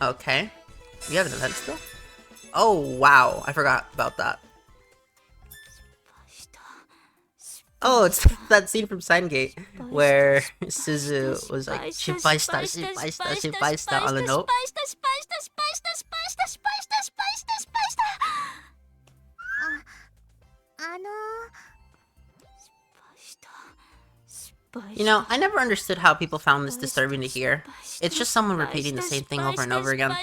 Okay. You have an event still? Oh, wow. I forgot about that. Oh, it's that scene from Signgate where Suzu was like, shipaista on the note. You know, I never understood how people found this disturbing to hear. It's just someone repeating the same thing over and over again.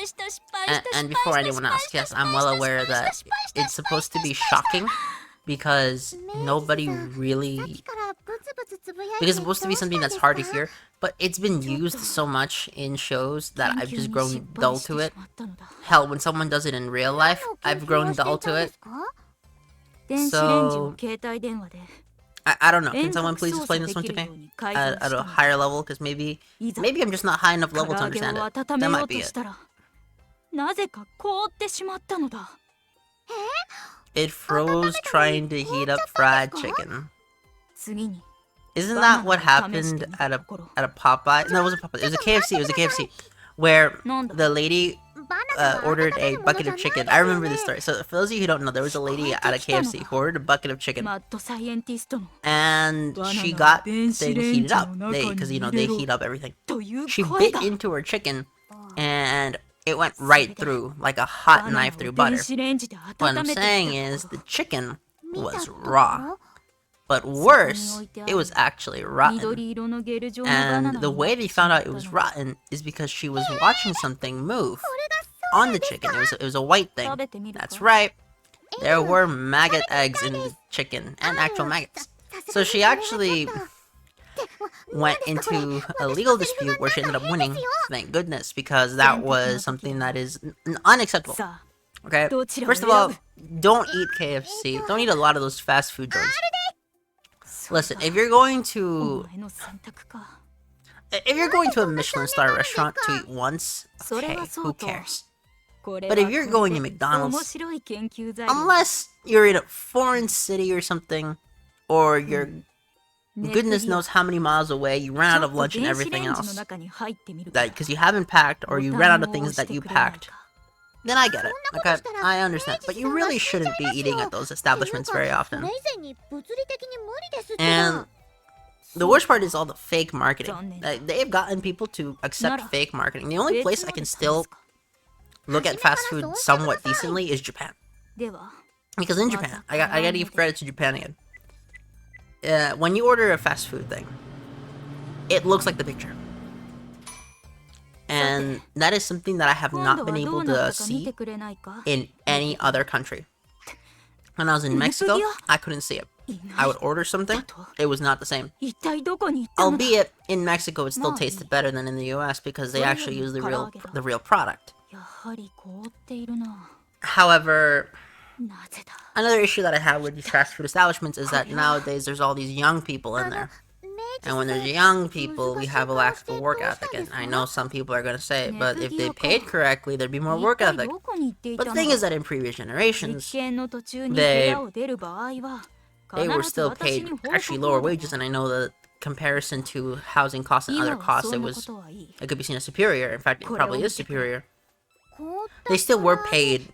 And before anyone asks, yes, I'm well aware that it's supposed to be shocking because nobody really... Because it's supposed to be something that's hard to hear, but it's been used so much in shows that I've just grown dull to it. Hell, when someone does it in real life, I've grown dull to it. So... I don't know. Can someone please explain this one to me at a higher level? Because maybe I'm just not high enough level to understand it. That might be it. It froze trying to heat up fried chicken. Isn't that what happened at a Popeye? No, it wasn't Popeye. It was a KFC. It was a KFC where the lady ordered a bucket of chicken. I remember this story. So for those of you who don't know, there was a lady at a KFC who ordered a bucket of chicken, and she got things heated up. Because you know they heat up everything. She bit into her chicken, and it went right through like a hot knife through butter. What I'm saying is the chicken was raw. But worse, it was actually rotten. And the way they found out it was rotten is because she was watching something move on the chicken. It was a white thing. That's right. There were maggot eggs in the chicken, and actual maggots. So she actually went into a legal dispute where she ended up winning, thank goodness, because that was something that is unacceptable. Okay? First of all, don't eat KFC. Don't eat a lot of those fast food joints. Listen, if you're going to a Michelin star restaurant to eat once, okay, who cares? But if you're going to McDonald's, unless you're in a foreign city or something, or you're goodness knows how many miles away, you ran out of lunch and everything else, because you haven't packed, or you ran out of things that you packed, then I get it, okay? I understand. But you really shouldn't be eating at those establishments very often. And the worst part is all the fake marketing. They've gotten people to accept fake marketing. The only place I can still look at fast food somewhat decently is Japan. Because in Japan, I gotta give credit to Japan again. When you order a fast food thing, it looks like the picture. And that is something that I have not been able to see in any other country. When I was in Mexico, I couldn't see it. I would order something, it was not the same. Albeit, in Mexico it still tasted better than in the US because they actually use the real product. However, another issue that I have with these fast food establishments is that nowadays there's all these young people in there. And when there's young people, we have a lack of a work ethic. And I know some people are going to say it, but if they paid correctly, there'd be more work ethic. But the thing is that in previous generations, they were still paid actually lower wages. And I know that comparison to housing costs and other costs, it could be seen as superior. In fact, it probably is superior. They still were paid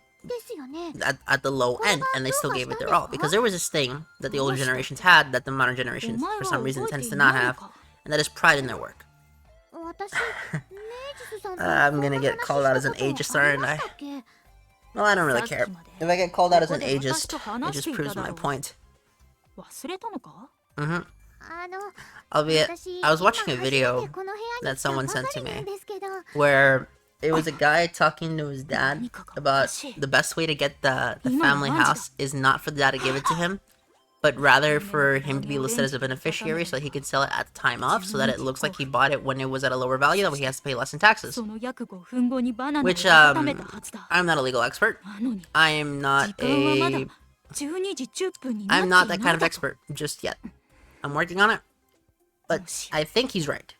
at the low end, and they still gave it their all, because there was this thing that the older generations had that the modern generation for some reason tends to not have, and that is pride in their work. I'm gonna get called out as an ageist, aren't I? Well, I don't really care. If I get called out as an ageist, it just proves my point. Albeit, I was watching a video that someone sent to me where it was a guy talking to his dad about the best way to get the family house is not for the dad to give it to him, but rather for him to be listed as a beneficiary so that he can sell it at the time of, so that it looks like he bought it when it was at a lower value, that way he has to pay less in taxes. Which, I'm not a legal expert. I'm not that kind of expert just yet. I'm working on it, but I think he's right.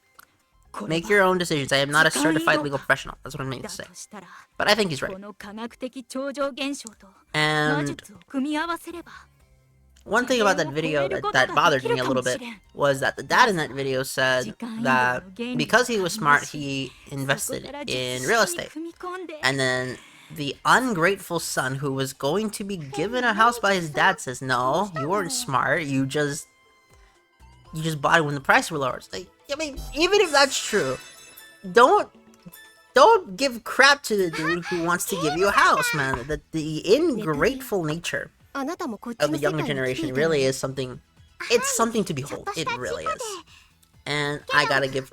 Make your own decisions. I am not a certified legal professional. That's what I mean to say. But I think he's right. And one thing about that video that bothered me a little bit was that the dad in that video said that because he was smart, he invested in real estate. And then the ungrateful son who was going to be given a house by his dad says, no, you weren't smart, you just bought it when the price was lower. It's like, I mean, even if that's true, don't give crap to the dude who wants to give you a house, man. The ingrateful nature of the younger generation really is something, it's something to behold. It really is. And I gotta give,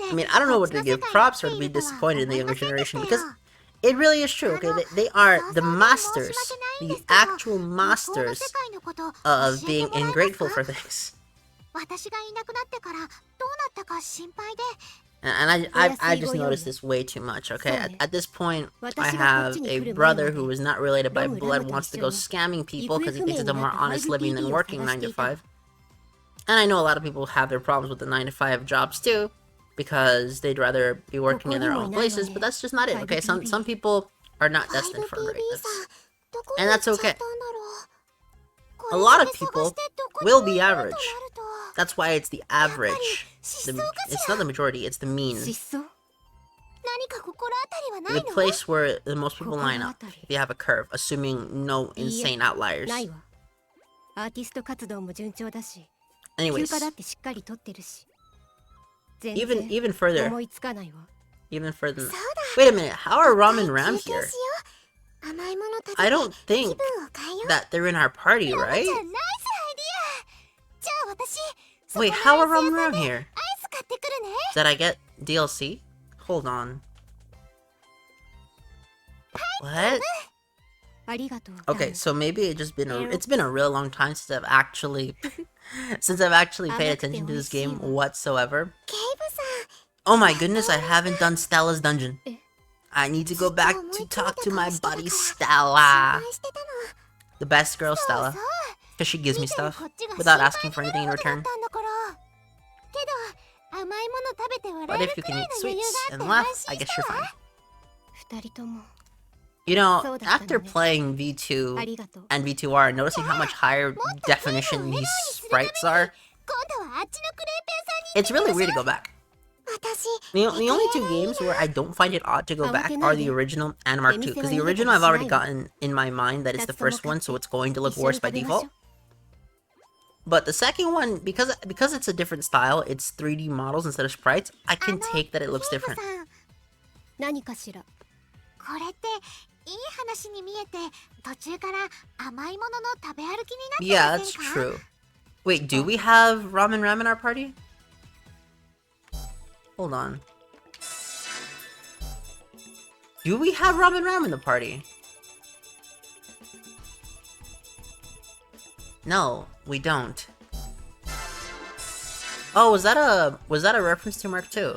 I mean, I don't know what to give props or to be disappointed in the younger generation, because it really is true, okay? They are the masters, the actual masters of being ingrateful for things. And I just noticed this way too much, okay? At this point, I have a brother who is not related by blood, wants to go scamming people because he thinks it's a more honest living than working 9 to 5. And I know a lot of people have their problems with the 9 to 5 jobs too, because they'd rather be working in their own places, but that's just not it, okay? Some people are not destined for greatness. And that's okay. A lot of people will be average. That's why it's the average. It's not the majority, it's the mean. The place where the most people line up, if you have a curve, assuming no insane outliers. Anyways, even further. Wait a minute, how are Ram and Ram here? I don't think that they're in our party, right? Wait, how are Ram and Ram here? Did I get DLC? Hold on. What? Okay, so maybe it's been a real long time since I've actually paid attention to this game whatsoever. Oh my goodness, I haven't done Stella's dungeon. I need to go back to talk to my buddy Stella. The best girl, Stella. Because she gives me stuff without asking for anything in return. But if you can eat sweets and laugh, I guess you're fine. You know, after playing V2 and V2R and noticing how much higher definition these sprites are, it's really weird to go back. The only two games where I don't find it odd to go back are the original and Mark II, because the original I've already gotten in my mind that it's the first one, so it's going to look worse by default. But the second one, because it's a different style, it's 3D models instead of sprites, I can take that it looks different. Yeah, that's true. Wait, do we have Ramen Ram in our party? Hold on. Do we have Ramen Ram in the party? No, we don't. Oh, was that a reference to Mark II?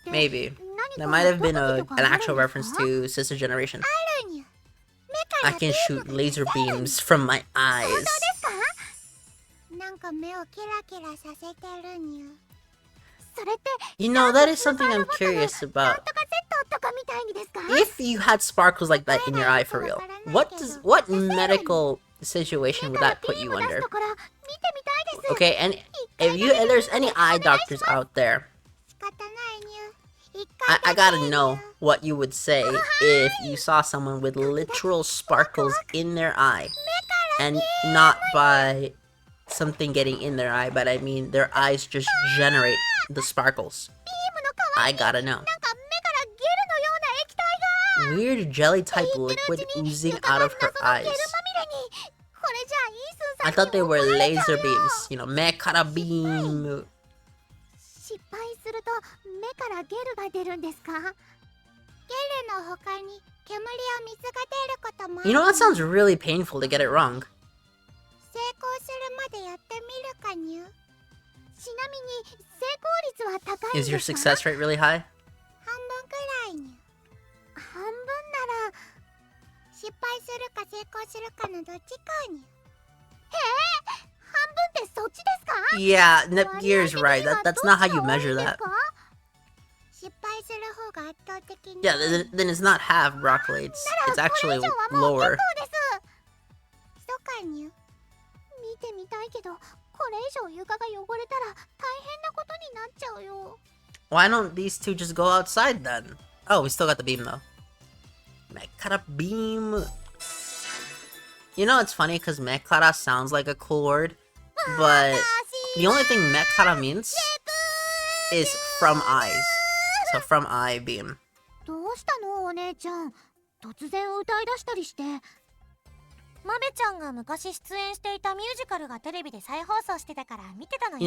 Maybe. That might have been an actual reference to Sister Generation. I can shoot laser beams from my eyes. You know, that is something I'm curious about. If you had sparkles like that in your eye for real, what medical situation would that put you under? Okay, and if there's any eye doctors out there, I gotta know what you would say if you saw someone with literal sparkles in their eye. And not by something getting in their eye, but I mean their eyes just generate the sparkles. I gotta know. Weird jelly type liquid oozing out of her eyes. I thought they were laser beams. You know, mekara beam. You know, that sounds really painful to get it wrong. Is your success rate really high? Yeah, Neptunia is right. That's not how you measure that. Yeah, then it's not half broccoli. It's actually lower. Why don't these two just go outside then? Oh, we still got the beam though. Mekara beam. You know, it's funny because Mekara sounds like a cool word, but the only thing Mekara means is from eyes. So from eye beam. You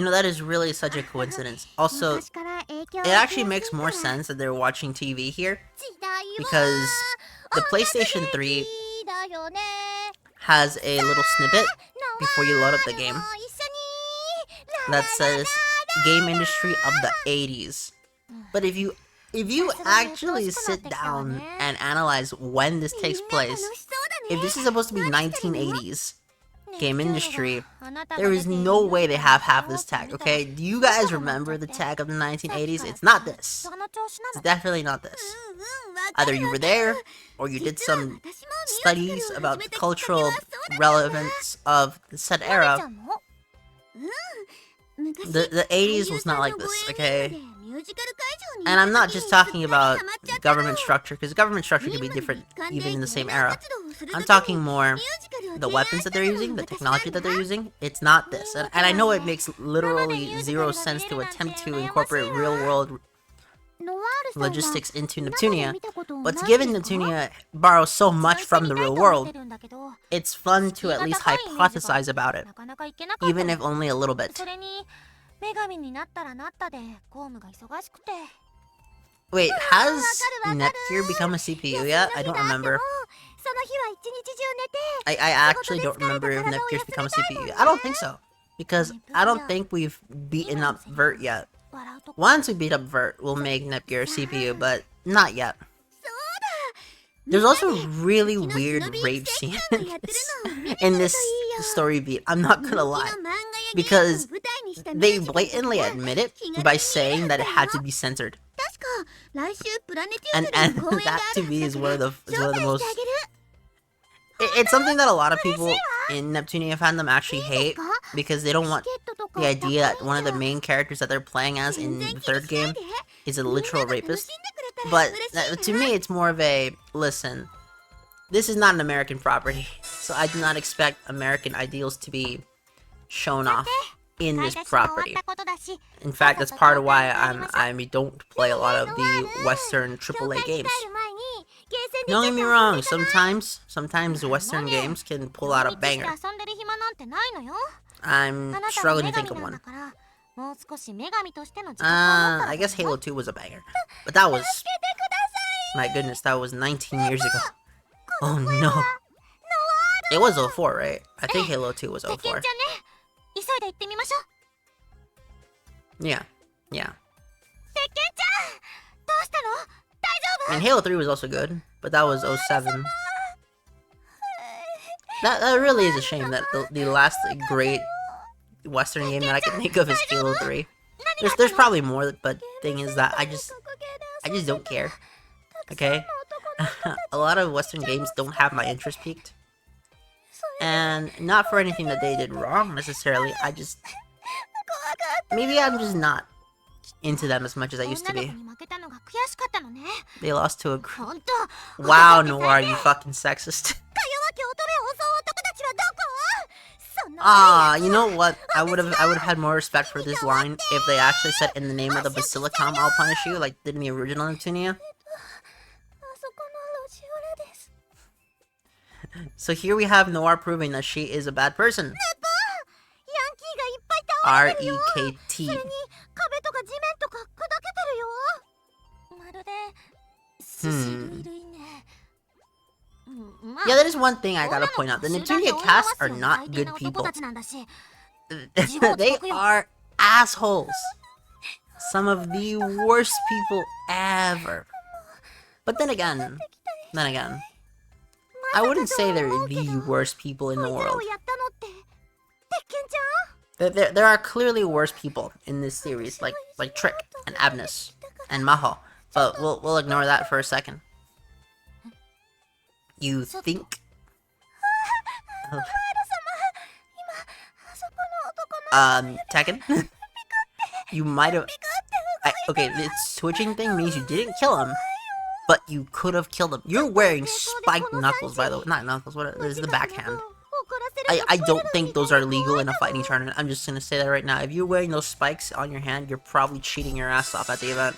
know, that is really such a coincidence. Also, it actually makes more sense that they're watching TV here, because the PlayStation 3 has a little snippet before you load up the game that says game industry of the 80s. But if you actually sit down and analyze when this takes place, if this is supposed to be 1980s game industry, there is no way they have half this tag, okay? Do you guys remember the tag of the 1980s? It's not this. It's definitely not this. Either you were there, or you did some studies about the cultural relevance of the said era. The 80s was not like this, okay? And I'm not just talking about government structure, because government structure can be different even in the same era. I'm talking more the weapons that they're using, the technology that they're using. It's not this. And I know it makes literally zero sense to attempt to incorporate real-world logistics into Neptunia, but given Neptunia borrows so much from the real world, it's fun to at least hypothesize about it, even if only a little bit. Wait, has Nepgear become a CPU yet? I don't remember. I actually don't remember if Nepgear's become a CPU yet. I don't think so, because I don't think we've beaten up Vert yet. Once we beat up Vert, we'll make Nepgear a CPU, but not yet. There's also a really weird rape scene in this story beat, I'm not gonna lie. Because they blatantly admit it by saying that it had to be censored. And that to me is one of the most... It's something that a lot of people in Neptunia fandom actually hate, because they don't want the idea that one of the main characters that they're playing as in the third game is a literal rapist. But to me, it's more of a, listen, this is not an American property, so I do not expect American ideals to be shown off in this property. In fact, that's part of why I don't play a lot of the Western AAA games. Don't get me wrong, sometimes Western games can pull out a banger. I'm struggling to think of one. I guess Halo 2 was a banger. But that was... my goodness, that was 19 years ago. Oh no. It was 04, right? I think Halo 2 was 04. Yeah. And Halo 3 was also good, but that was 07. That really is a shame that the last great Western game that I can think of is Halo 3. There's probably more, but thing is that I just don't care. Okay? A lot of Western games don't have my interest peaked. And not for anything that they did wrong necessarily, maybe I'm just not into them as much as I used to be. They lost to a... Wow, Noir, you fucking sexist. You know what? I would have had more respect for this line if they actually said, in the name of the Basilicom, I'll punish you, like did in the original Neptunia. So here we have Noir proving that she is a bad person. R-E-K-T. Yeah, that is one thing I gotta point out. The Neptunia cast are not good people. They are assholes. Some of the worst people ever. But then again, I wouldn't say they're the worst people in the world. There are clearly worse people in this series, like Trick and Abnus and Maho. But we'll ignore that for a second. You think? Tekken, you might have. Okay, the switching thing means you didn't kill him, but you could have killed him. You're wearing spiked knuckles, by the way. Not knuckles, what is the backhand? I don't think those are legal in a fighting tournament. I'm just gonna say that right now. If you're wearing those spikes on your hand, you're probably cheating your ass off at the event.